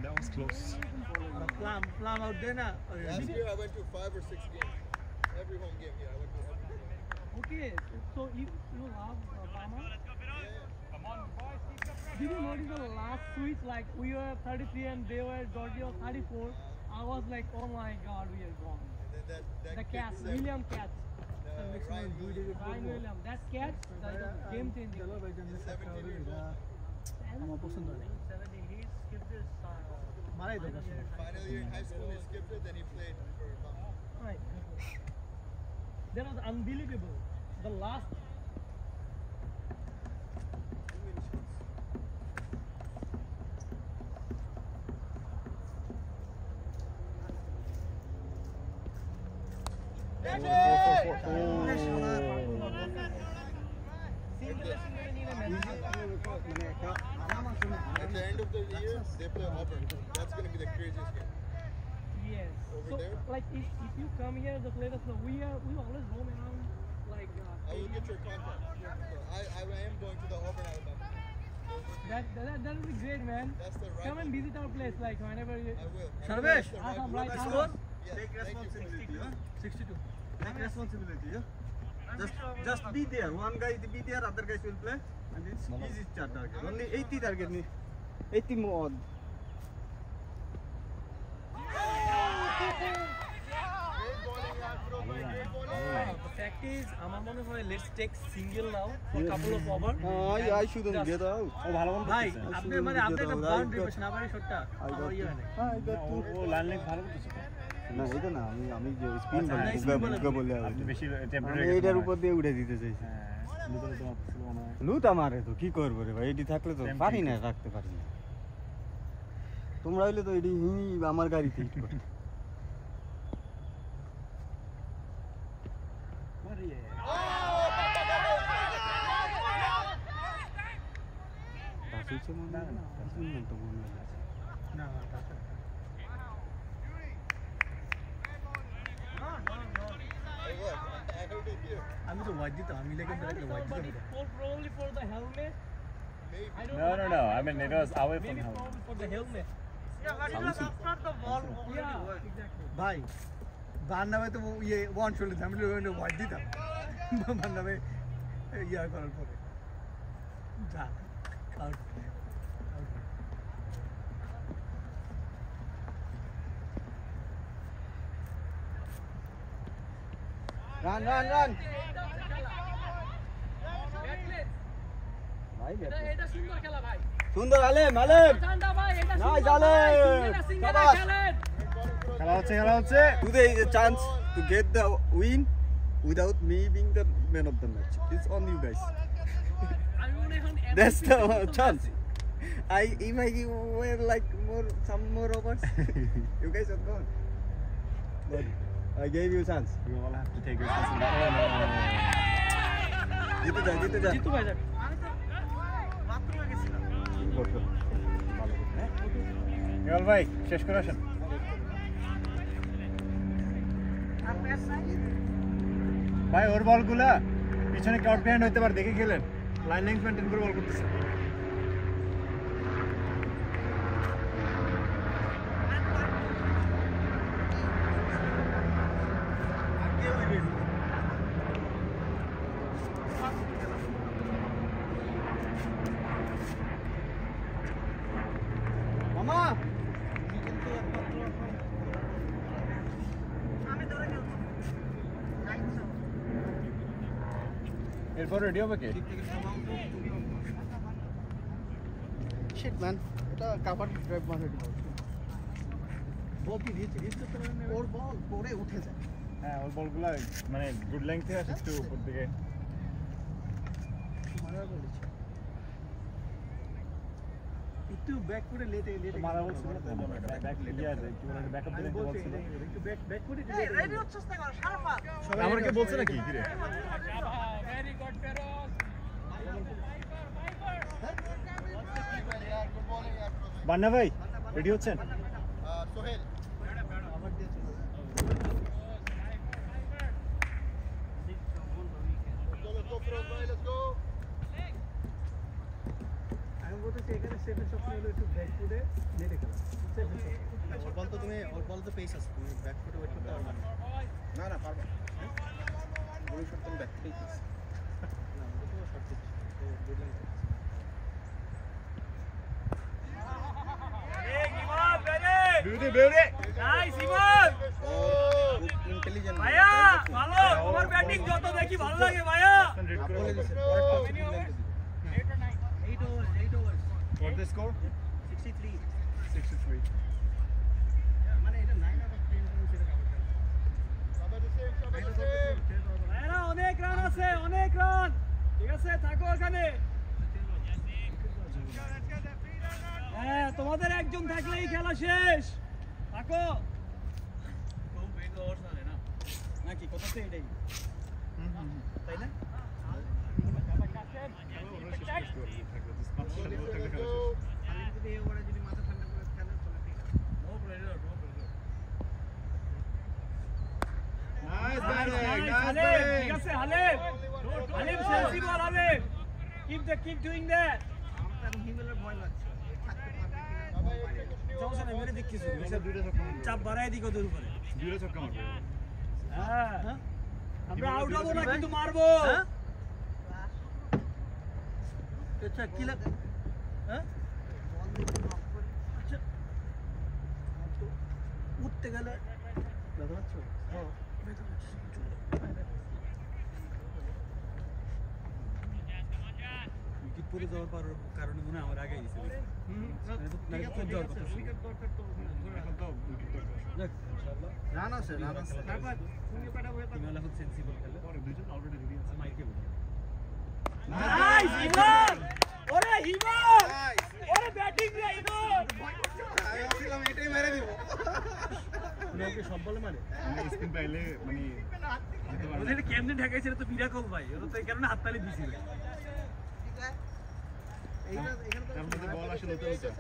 That was close. Plum out there now. Last year I went to 5 or 6 games. Every home game here, I went to every game. Okay, so you love Obama? Come on, boys, keep the pressure. Did you notice the last switch? Like we were 33 and they were Georgia 34. I was like, oh my God, we are gone. And then that The kid catch, was like, William catch, Ryan Williams. Ryan William. That catch, that is game changing. He's 17 years old. আমার পছন্দ হয় 17, he skipped this. মারাই তো পছন্দ Final year in high school, he skipped it, then he played for Bama. Right. That was unbelievable. The last. At the end of the year, they play Auburn. That's going to be the craziest game. Yes. Over So, there? like, if you come here, just let us know. We always roam around, like. I will get your contact. So I am going to the Auburn, Alabama. That would be great, man. That's the right Come and visit our place, like whenever you. I will. Sarvesh, That's the right Awesome, one. right? score? Yes, Take thank you. responsibility, huh? 62 Take responsibility, yeah? Just be there. One guy will be there, other guys will play, and it's easy target. Only 80 target, 80 more. The fact is, আমার মনে হয় let's take single now for couple of over. I shouldn't get out. ও ভালো বল ভাই করতেছে। আপনি মানে আপনি একটা বাউন্ডারি পেছেন আবার এই শটটা আমার ইয়ে হয় হ্যাঁ এটা তো ও লাইন লেগ ভালো করতেছে। না এটা না আমি যে স্পিন আচ্ছা, বলি spin বলে বুগা বলে আপনি বেশি আমি টেম্পারেচার এটার উপর দিয়ে উঠে দিতে চাইছি হ্যাঁ লুকালে তো মারছিল মনে হয়। লুটা মারে তো কি করবো রে ভাই এটি থাকলে তো Tempting. পারি না রাখতে পারি না তোমরা হইলে তো এটি হিনি আমার গাড়িতে হিট করতে পাঁচুইছে মনে হয় না কিছুই না তো মনে হয় না Hey, look, I heard it here. আমি তো ওয়াইড দিতাম আমি লেগে রাখলে ওয়াইড But দিতাম it was probably for the helmet. Maybe. I don't No, know. no, no. I mean, it was away from Maybe him. probably for the helmet. Sound Yeah, exactly. ভাই বান নামে তো ইয়ে one চলে আমি wide দিতাম বান নামে ইয়া করার পরে যা আউট রান রান রান ভাই এটা সুন্দর খেলা ভাই। সুন্দর আলেম আলেম ঠান্ডা ভাই, এটা Nice, সুন্দর ভাই। Alex. সিঙ্গেলা Shabash. খেলেন। খেলা হচ্ছে Today is a chance to get the win without me being the man of the match. It's on you guys. আমি মনে হয় এখন That's the MVP chance. If I were like some more overs, you guys are gone. But I gave you a chance. We all have to take responsibility. Oh, no. জিতে যা জিতে যা জিতু ভাই যাক। ইকবাল ভাই শেষ করে আসেন। ভাই ওর বলগুলা পিছনে কাউট বিহাইন্ড হইতে পারে দেখে গেলেন লাইন লেন্থ মেইনটেইন করে বল করতেছে মামা এরপর রেডি হবে কে শিট ম্যান এটা কভার ড্রাইভ মানে বল কি দিয়েছে দিয়েছে তো ওর বল পরে উঠে যায় হ্যাঁ ওর বলগুলা মানে গুড লেন্থে আসে একটু উপর দিকে মারা বলেছে একটু ব্যাক করে লেটে লেটে মারা বলছিল ব্যাক ইয়া একটু বলে ব্যাকআপ আমি দিতে বলছি বলছিল একটু ব্যাক করে রেডি হচ্ছিস না কেন সারাফা আমারে কে বলছে নাকি কি রে very good Feroz. Good morning, বান্না ভাই রেডি হচ্ছেন Sohail. আবার দিয়েছে সেফের স্বপ্ন হলো একটু ব্যাক ফুটে নেটে খেলা সেফের স্বপ্ন ওর বল তো পেস আছে তুমি ব্যাক ফুটে ওয়েট করতে পারবে না না পারবে ওই শট তুমি ব্যাক ফুটেই পেস না ওটা তো শট পিচ তো ডেডলাইন ইন্টেলিজেন্ট ভাইয়া ভালো তোমার ব্যাটিং যত দেখি ভালো লাগে ভাইয়া বলে দিছে পরেরটা হচ্ছে deadline 8 overs What's the score? 63 63. মানে এটা 9 out of 10 সেটা ভাইয়া অনেক রান আছে অনেক রান ঠিক আছে থাকো ওখানে হ্যাঁ তোমাদের একজন থাকলেই খেলা শেষ থাকো নাকি কথা তো এটাই তাই না যদি এই ওভারে যদি মাথা ঠান্ডা করে খেলে তাহলে ঠিক আছে Nice batting, nice হালিম ঠিক batting. আছে Halim Halim sensible Halim keep doing that আমার তো এখন হিমেলের ভয় লাগছে থাকতে পারবে কিনা সমস্যা নেই মেরে দেখতেছি দুইটা ছক্কা মারবে। চাপ বাড়াই দিক ওদের উপরে দুইটা ছক্কা মারবে। হ্যাঁ আমরা আউট হবো না কিন্তু মারবো হ্যাঁ আচ্ছা কি লাগ হ্যাঁ আচ্ছা তো উঠতে গেলে ব্যথা পাচ্ছ হ্যাঁ ব্যথা পাচ্ছি উইকেট পড়ে যাওয়ার কারণে মনে হয় আমার আগে গেছে এখন তো উইকেট দরকার। রান আছে তারপর তুমি পাঠাবো ইমাল এখন সেন্সিবল খেলে পরে দুইজন already ready আছে। মাইকে বলে নাইস ইমন ওরে ইমন ওরে ব্যাটিং রে ইমন আমি ভাবছিলাম এটাই মেরে দিব ওকে সব বলে মারে মানে স্পিন পাইলে মানে যেতে পারবে। ওদের কেমনে ঢাকাইছিল তো বিরাকল ভাই ওরা তো এই কারণে হাততালি দিছিল এইটা এখানে তো তার মধ্যে বল আসলে তো ওটা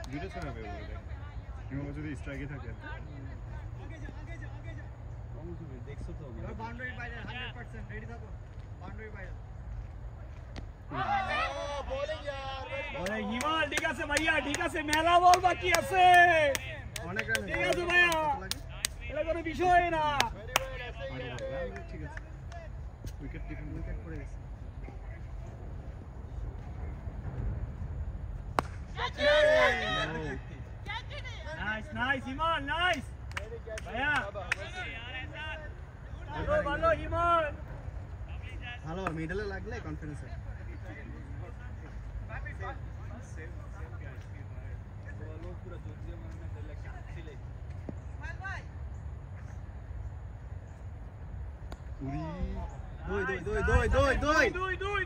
দুইটা ছক্কা পেয়ে গেল। এবং যদি স্ট্রাইকে থাকে দেখছো তো বাউন্ডারি বাইরে 100% রেডি থাকো বাউন্ডারি বাইরে ওরে হিমাল ঠিক আছে ভাইয়া ঠিক আছে মেলা বল বাকি আছে অনেক রান ঠিক আছে ভাইয়া এটা কোনো বিষয় না ঠিক আছে উইকেট উইকেট পড়ে গেছে নাইস নাইস হিমাল নাইস ভাইয়া ভালো ভালো হিমাল ভালো মিডলে লাগলে কনফিডেন্স হয়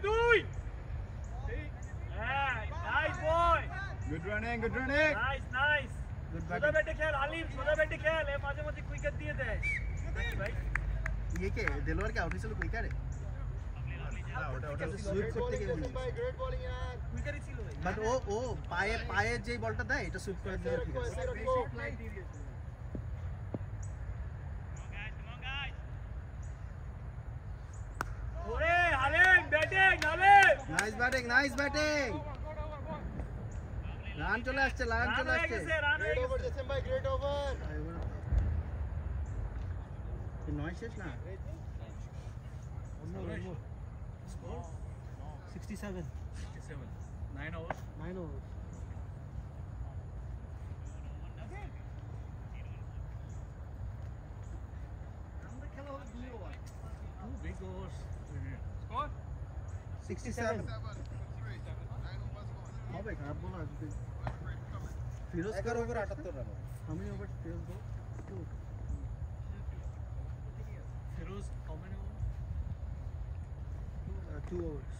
দুই হ্যাঁ nice boy good running nice nice সোজা ব্যাটে খেল আলিম সোজা ব্যাটে খেল এ মাঝে মাঝে উইকেট দিয়ে দেয় ভাই ইয়ে কে দেলোয়ার কে আউট হয়েছিল কুইকারে ওটা সুইপ করতে গিয়ে উইকেটই ছিল ভাই বাট ও পায়ে যে বলটা দেয় এটা সুইপ করে দিলে ঠিক আছে ওরে Halim batting Halim nice batting run চলে আসছে রান হয়ে গেছে রান হয়ে গেছে নয় শেষ না 67 9 overs 9 overs আমাদের খেলা হলো 2 ওভার 2 big overs 67 হবে খারাপ বলা আজকে ফিরোজ কার ওভার 78 রান আমি over Firoz go Feroz how many overs 2 overs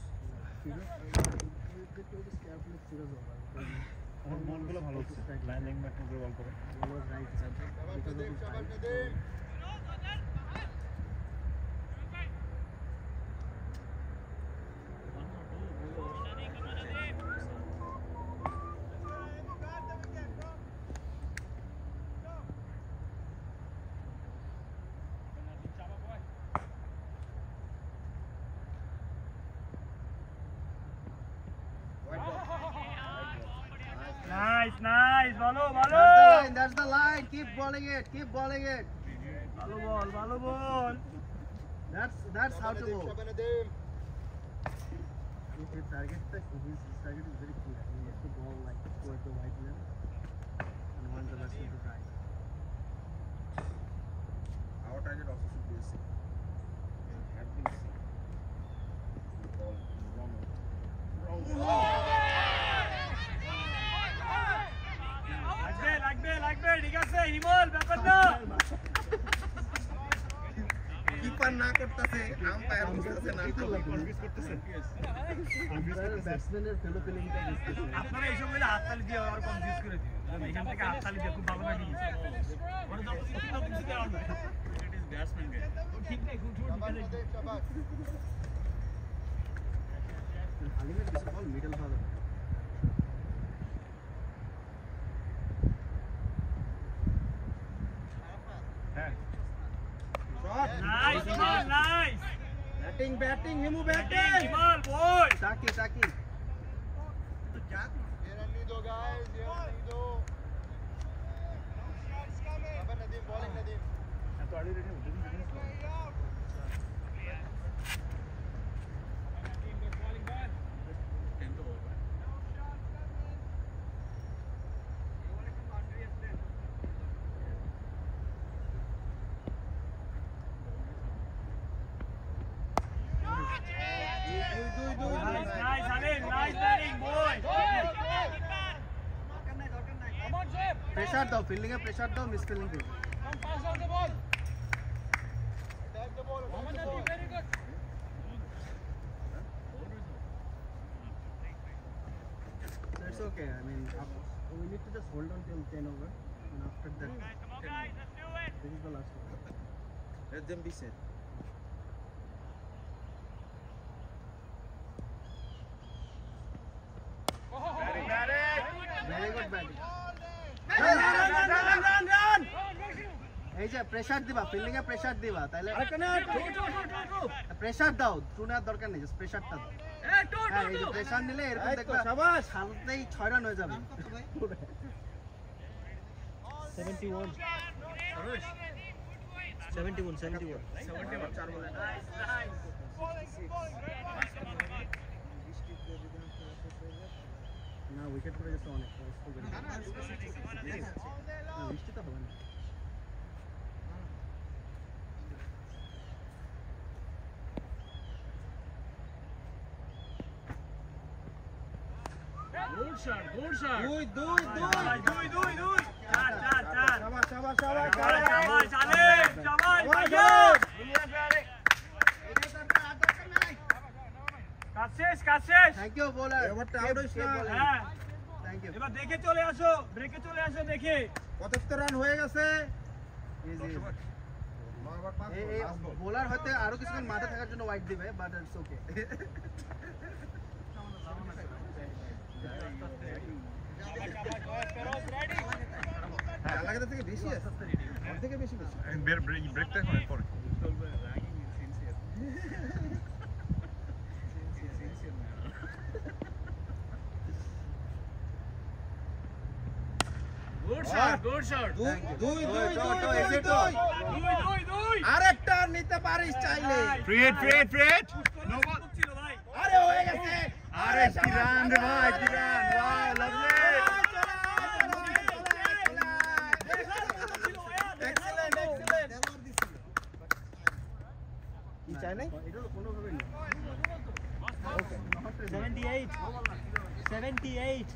Firoz Firoz over আমার বলগুলো ভালো হচ্ছে লাইন লেং ব্যাক করে বল করে বল right Nice, nice. Balo, balo. That's the line. Keep balling it. Keep balling it. Balo ball, balo ball. That's how to go. His target is very clear. He has to go like towards the white line and want the batsman to try. Our target also should be a six. And have been six. The ball wrong. লাগবে ঠিক আছে হিমল ব্যাপার না keeper না করতেছে umpire বুঝতেছে না confuse করতেছেন ব্যাটসম্যানের ফেলো ফিলিংটা বুঝতেছে। আপনারা এইসব মিলে হাততালি দিয়ে আর কনফিউজ করে দিবেন এখান থেকে হাততালি দিয়ে খুব ভালো লাগে ওটা তো কিছু না কিছু দেওয়া হবে ইট ইজ ব্যাটসম্যান গে ঠিক নাই খুব হালিমের কিছু বল মিডল হবে। হ্যাঁ nice Himal nice batting Himu batting Himal ball টাকি এত আড়ি রেখে Nice, Alim. Nice batting, boy. Pressure দাও, ফিল্ডিং এ প্রেসার দাও, মিস ফিল্ডিং করো। That's okay. I mean, we need to just hold on till 10 over, and after that, this is the last over. Let them be safe. Very good batting. এই যে pressure দিবা, fielding এ pressure দিবা, তাইলে pressure দাও, toner দরকার নেই, just প্রেসারটা দাও। হ্যাঁ, এই যে প্রেসার নিলে এরকম দেখবা শান্তিতেই 6 রান হয়ে যাবে। 71. 71. না উইকেট পড়ে গেছে অনেক, না বৃষ্টি তো হবে না। Good shot, good shot. দুই চার শাবাশ শাবাশ আলিম শাবাশ ভাইজান কাজ শেষ থ্যাংক ইউ বোলার। এবারটা আউট হইছ না। হ্যাঁ থ্যাংক ইউ। এবার দেখে চলে আসো ব্রেকে চলে আসো দেখে 75 রান হয়ে গেছে। এই বোলার হয়তো আরো কিছুক্ষণ মাঠে থাকার জন্য ওয়াইড দিবে, বাট ইটস ওকে। জালাগাটা থেকে বেশি আছে ওর থেকে বেশি ব্রেকটা এখন পরে গুড শট দুই আরেকটা নিতে পারিস চাইলে ফ্রেড নো বল ছিল ভাই আরে হয়ে গেছে আরে কি রান রে ভাই, কি রান, ওয়াও লাভলি। কি চাই নাই এটা কোনোভাবে না। 78